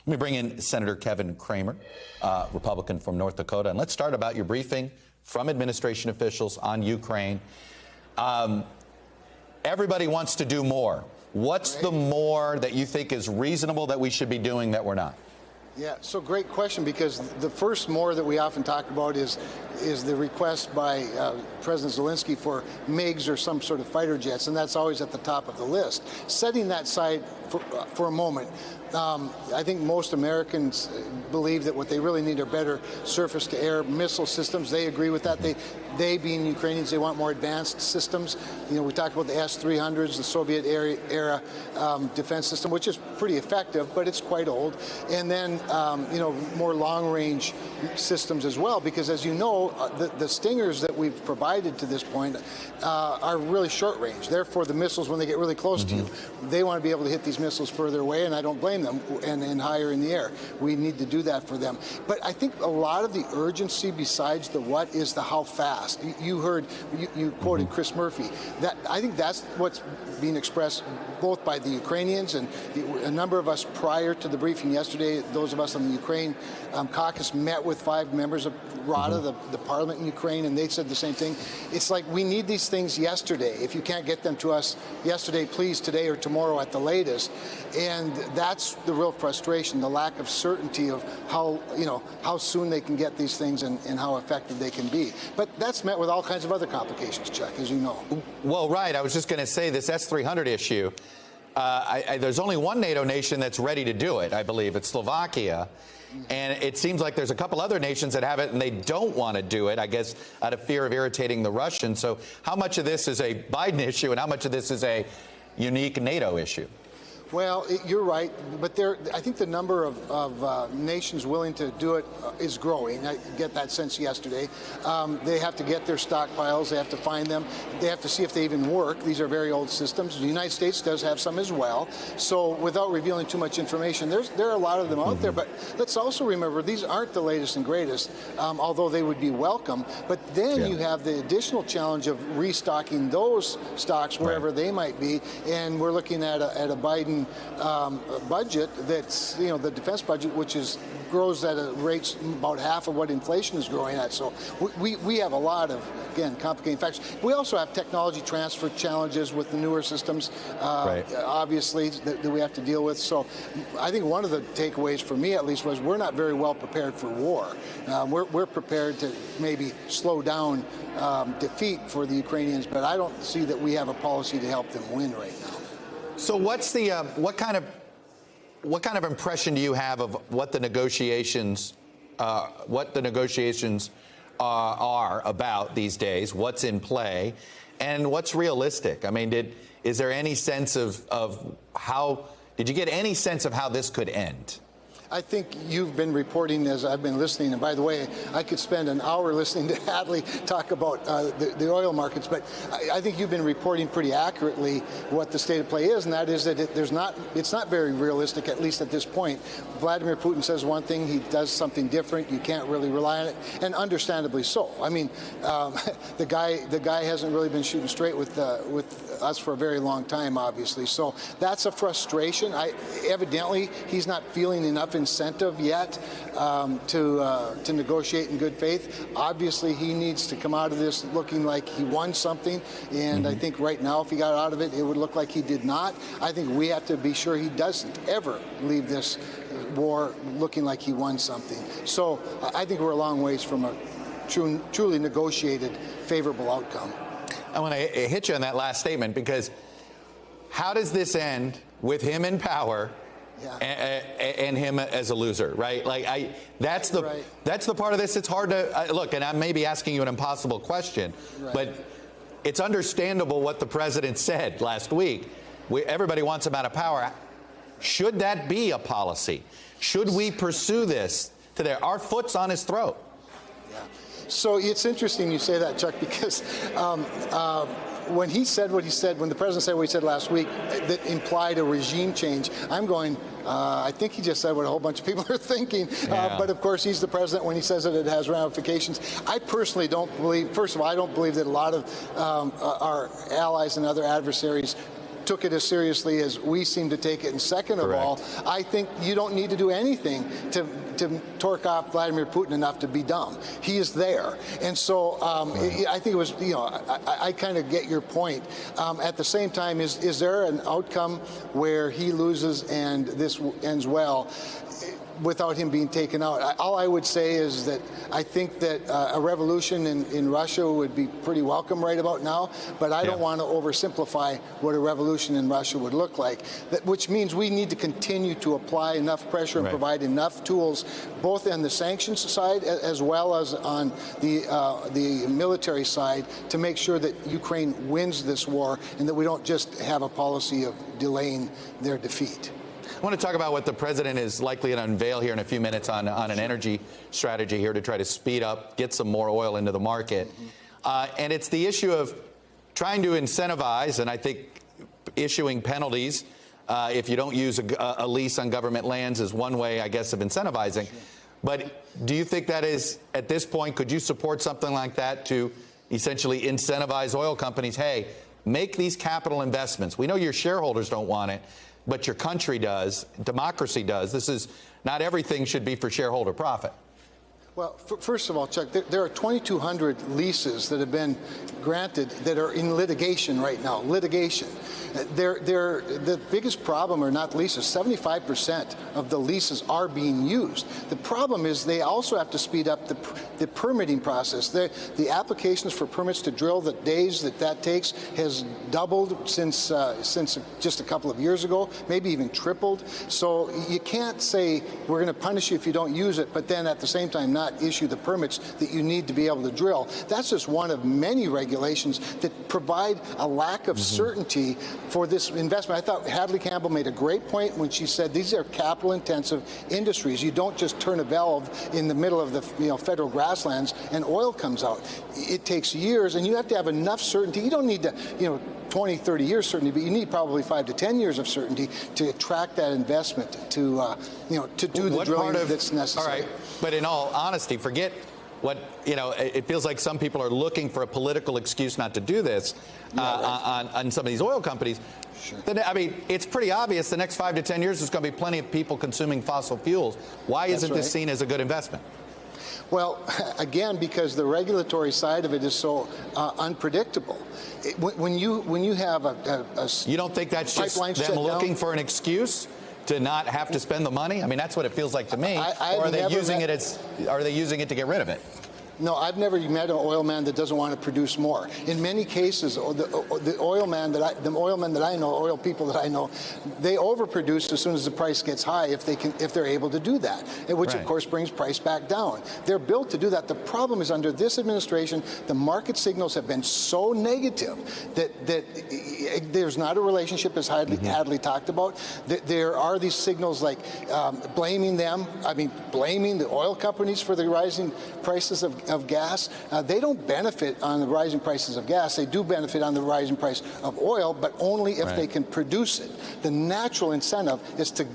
Let me bring in Senator Kevin Cramer, Republican from North Dakota. And let's start about your briefing from administration officials on Ukraine. Everybody wants to do more. What's the more that you think is reasonable that we should be doing that we're not? Yeah, so great question, because the first more that we often talk about is the request by President Zelensky for MiGs or some sort of fighter jets, and that's always at the top of the list. Setting that aside for a moment, I think most Americans believe that what they really need are better surface-to-air missile systems. They agree with that. They being Ukrainians, they want more advanced systems. You know, we talked about the S-300s, the Soviet-era defense system, which is pretty effective, but it's quite old. And then, you know, more long-range systems as well, because as you know, the Stingers that we've provided to this point are really short-range. Therefore, the missiles, when they get really close to you, they want to be able to hit these missiles further away, and I don't blame them, and higher in the air. We need to do that for them. But I think a lot of the urgency besides the what is the how fast. You heard, you quoted Chris Murphy. I think that's what's being expressed both by the Ukrainians and a number of us prior to the briefing yesterday. Those of us on the Ukraine caucus met with 5 members of RADA, the parliament in Ukraine, and they said the same thing. It's like we need these things yesterday. If you can't get them to us yesterday, please today or tomorrow at the latest. And that's the real frustration, the lack of certainty of how soon they can get these things and how effective they can be. But that's met with all kinds of other complications, Chuck, as you know. Well, right. I was just going to say this S-300 issue. There's only one NATO nation that's ready to do it, I believe. It's Slovakia. And it seems like there's a couple other nations that have it and they don't want to do it, I guess, out of fear of irritating the Russians. So how much of this is a Biden issue and how much of this is a unique NATO issue? Well, you're right, but I think the number of nations willing to do it is growing. I get that sense yesterday. They have to get their stockpiles. They have to find them. They have to see if they even work. These are very old systems. The United States does have some as well. So without revealing too much information, there are a lot of them out there. But let's also remember, these aren't the latest and greatest, although they would be welcome. But then you have the additional challenge of restocking those stocks wherever they might be. And we're looking at a Biden budget that's, you know, the defense budget, which grows at a rate about half of what inflation is growing at. So we have a lot of, again, complicating factors. We also have technology transfer challenges with the newer systems, obviously, that we have to deal with. So I think one of the takeaways for me, at least, was we're not very well prepared for war. We're prepared to maybe slow down defeat for the Ukrainians, but I don't see that we have a policy to help them win right now. So what's the what kind of impression do you have of what the negotiations are about these days? What's in play, and what's realistic? I mean, is there any sense of how? Did you get any sense of how this could end? I think you've been reporting as I've been listening. And by the way, I could spend an hour listening to Hadley talk about the oil markets. But I think you've been reporting pretty accurately what the state of play is, and that is that it's not very realistic, at least at this point. Vladimir Putin says one thing, he does something different. You can't really rely on it, and understandably so. I mean, the guy hasn't really been shooting straight with us for a very long time, obviously. So that's a frustration. Evidently, he's not feeling enough incentive yet to negotiate in good faith. Obviously, he needs to come out of this looking like he won something, and I think right now, if he got out of it, it would look like he did not. I think we have to be sure he doesn't ever leave this war looking like he won something. So I think we're a long ways from a truly negotiated, favorable outcome. I want to hit you on that last statement, because how does this end with him in power and him as a loser, right? Like that's the part of this. It's hard to look, and I may be asking you an impossible question, but it's understandable what the president said last week. Everybody wants him out of power. Should that be a policy? Should we pursue this to there? Our foot's on his throat. Yeah. So it's interesting you say that, Chuck, because when he said what he said, when the president said what he said last week, that implied a regime change, I'm going, I think he just said what a whole bunch of people are thinking. But of course, he's the president. When he says it, it has ramifications. I personally don't believe, first of all, I don't believe that a lot of our allies and other adversaries took it as seriously as we seem to take it. And second of all, I think you don't need to do anything to torque off Vladimir Putin enough to be dumb. He is there. And so I think it was, I kind of get your point. At the same time, is there an outcome where he loses and this ends well without him being taken out? All I would say is that I think that a revolution in Russia would be pretty welcome right about now, but I don't want to oversimplify what a revolution in Russia would look like, which means we need to continue to apply enough pressure and provide enough tools, both on the sanctions side as well as on the military side, to make sure that Ukraine wins this war and that we don't just have a policy of delaying their defeat. I want to talk about what the president is likely to unveil here in a few minutes on an energy strategy here to try to speed up, get some more oil into the market. And it's the issue of trying to incentivize, and I think issuing penalties if you don't use a lease on government lands is one way, I guess, of incentivizing. But do you think that is, at this point, could you support something like that to essentially incentivize oil companies? Hey, make these capital investments. We know your shareholders don't want it, but your country does, democracy does. This is not everything should be for shareholder profit. Well, first of all, Chuck, there are 2,200 leases that have been granted that are in litigation right now. Litigation. The biggest problem are not leases. 75% of the leases are being used. The problem is they also have to speed up the permitting process. The applications for permits to drill, the days that takes, has doubled since just a couple of years ago, maybe even tripled. So you can't say we're going to punish you if you don't use it, but then at the same time not issue the permits that you need to be able to drill. That's just one of many regulations that provide a lack of certainty for this investment. I thought Hadley Campbell made a great point when she said these are capital-intensive industries. You don't just turn a valve in the middle of the federal grasslands and oil comes out. It takes years, and you have to have enough certainty. You don't need to 20, 30 years certainty, but you need probably 5 to 10 years of certainty to attract that investment to do the drilling that's necessary. All right, but in all honesty, forget what, it feels like some people are looking for a political excuse not to do this on some of these oil companies. Sure. I mean, it's pretty obvious the next 5 to 10 years there's going to be plenty of people consuming fossil fuels. Why isn't this seen as a good investment? Well, again, because the regulatory side of it is so unpredictable. When you have a you don't think that's just them looking for an excuse to not have to spend the money? I mean, that's what it feels like to me. Or are they using it to get rid of it? No, I've never met an oil man that doesn't want to produce more. In many cases, the oil men that I know, oil people that I know, they overproduce as soon as the price gets high if they're able to do that, which of course brings price back down. They're built to do that. The problem is under this administration, the market signals have been so negative that there's not a relationship, as Hadley talked about. There are these signals like blaming the oil companies for the rising prices of gas. They don't benefit on the rising prices of gas. They do benefit on the rising price of oil, but only if they can produce it. The natural incentive is to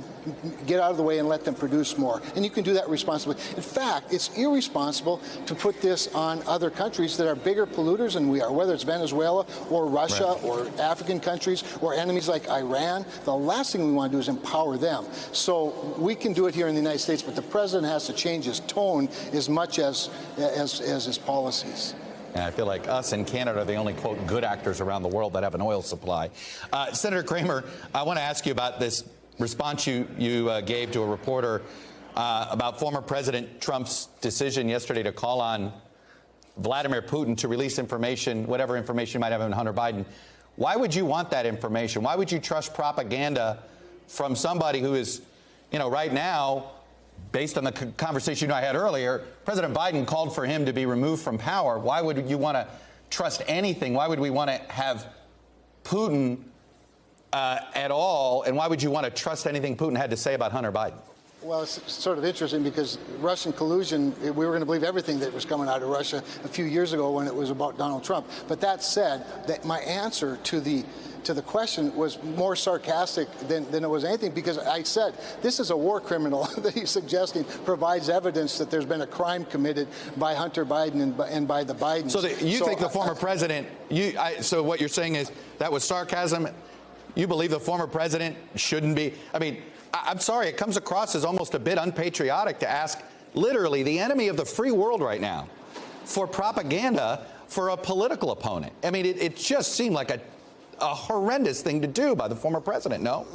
get out of the way and let them produce more. And you can do that responsibly. In fact, it's irresponsible to put this on other countries that are bigger polluters than we are, whether it's Venezuela or Russia or African countries or enemies like Iran. The last thing we want to do is empower them. So we can do it here in the United States, but the president has to change his tone as much as his policies. And I feel like us in Canada are the only, quote, good actors around the world that have an oil supply. Senator Cramer, I want to ask you about this response you gave to a reporter about former President Trump's decision yesterday to call on Vladimir Putin to release information, whatever information you might have on Hunter Biden. Why would you want that information? Why would you trust propaganda from somebody who is, right now, based on the conversation I had earlier, President Biden called for him to be removed from power. Why would you want to trust anything? Why would we want to have Putin at all? And why would you want to trust anything Putin had to say about Hunter Biden? Well, it's sort of interesting because Russian collusion, we were going to believe everything that was coming out of Russia a few years ago when it was about Donald Trump. But that said, that my answer to the question was more sarcastic than it was anything, because I said this is a war criminal that he's suggesting provides evidence that there's been a crime committed by Hunter Biden and by the Bidens. So you think the former president, so what you're saying is that was sarcasm? You believe the former president shouldn't be? I mean, I'm sorry, it comes across as almost a bit unpatriotic to ask literally the enemy of the free world right now for propaganda for a political opponent. I mean, it just seemed like a horrendous thing to do by the former president, no?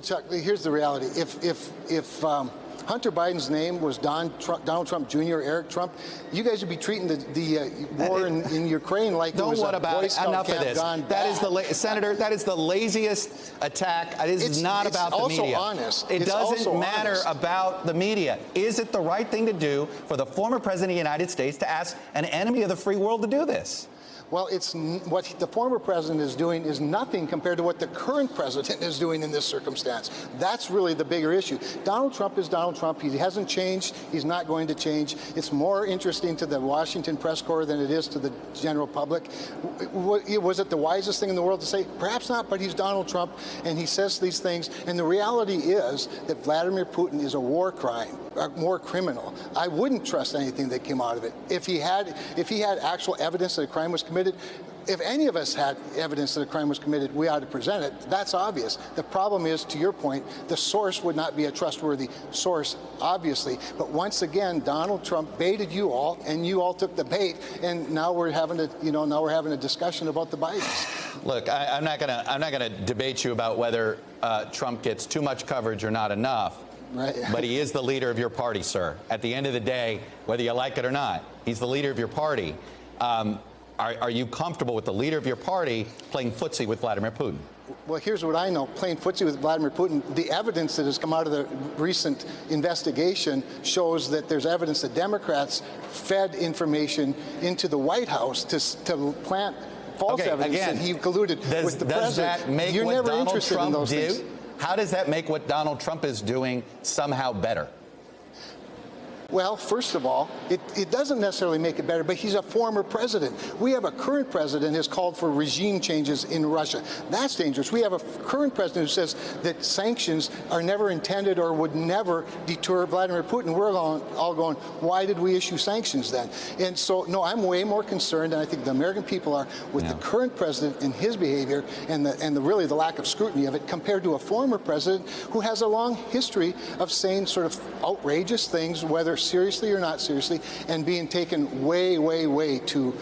Chuck, here's the reality. If Hunter Biden's name was Donald Trump Jr., Eric Trump, you guys would be treating the war in Ukraine like it was a Boy Scout enough of camp this. gone That is bad. Senator, that is the laziest attack. This is not about the media. It's also honest. It doesn't matter honest. about the media. Is it the right thing to do for the former president of the United States to ask an enemy of the free world to do this? Well, what the former president is doing is nothing compared to what the current president is doing in this circumstance. That's really the bigger issue. Donald Trump is Donald Trump. He hasn't changed. He's not going to change. It's more interesting to the Washington press corps than it is to the general public. Was it the wisest thing in the world to say? Perhaps not, but he's Donald Trump, and he says these things. And the reality is that Vladimir Putin is a war criminal. I wouldn't trust anything that came out of it. If he had actual evidence that a crime was committed, if any of us had evidence that a crime was committed, we ought to present it. That's obvious. The problem is, to your point, the source would not be a trustworthy source, obviously. But once again, Donald Trump baited you all, and you all took the bait, and now we're having a discussion about the Bidens. Look, I'm not gonna debate you about whether Trump gets too much coverage or not enough. Right. But he is the leader of your party, sir. At the end of the day, whether you like it or not, he's the leader of your party. Are you comfortable with the leader of your party playing footsie with Vladimir Putin? Well, here's what I know. Playing footsie with Vladimir Putin, the evidence that has come out of the recent investigation shows that there's evidence that Democrats fed information into the White House to plant false evidence that he colluded with the president. Does that make You're what never Donald interested Trump in those do? things. How does that make what Donald Trump is doing somehow better? Well, first of all, it doesn't necessarily make it better, but he's a former president. We have a current president who's called for regime changes in Russia. That's dangerous. We have a current president who says that sanctions are never intended or would never deter Vladimir Putin. We're all going, why did we issue sanctions then? And so, no, I'm way more concerned, and I think the American people are, with the current president and his behavior and really the lack of scrutiny of it compared to a former president who has a long history of saying sort of outrageous things, whether seriously or not seriously, and being taken way, way, way too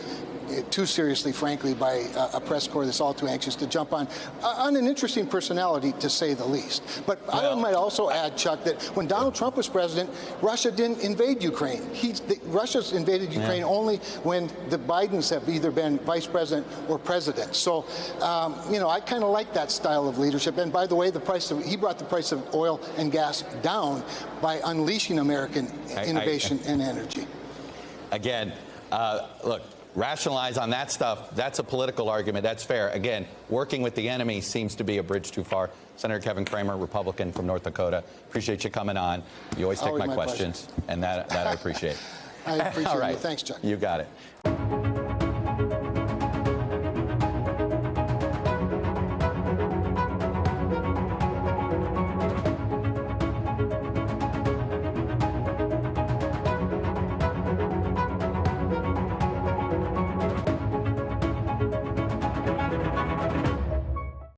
seriously, frankly, by a press corps that's all too anxious to jump on an interesting personality, to say the least. But I might also add, Chuck, that when Donald Trump was president, Russia didn't invade Ukraine. Russia's invaded Ukraine only when the Bidens have either been vice president or president. So, I kind of like that style of leadership. And by the way, he brought the price of oil and gas down by unleashing American innovation and energy. Again, look, rationalize on that stuff. That's a political argument. That's fair. Again, working with the enemy seems to be a bridge too far. Senator Kevin Cramer, Republican from North Dakota. Appreciate you coming on. You always take my questions, and that I appreciate. I appreciate All right. it. Thanks, Chuck. You got it.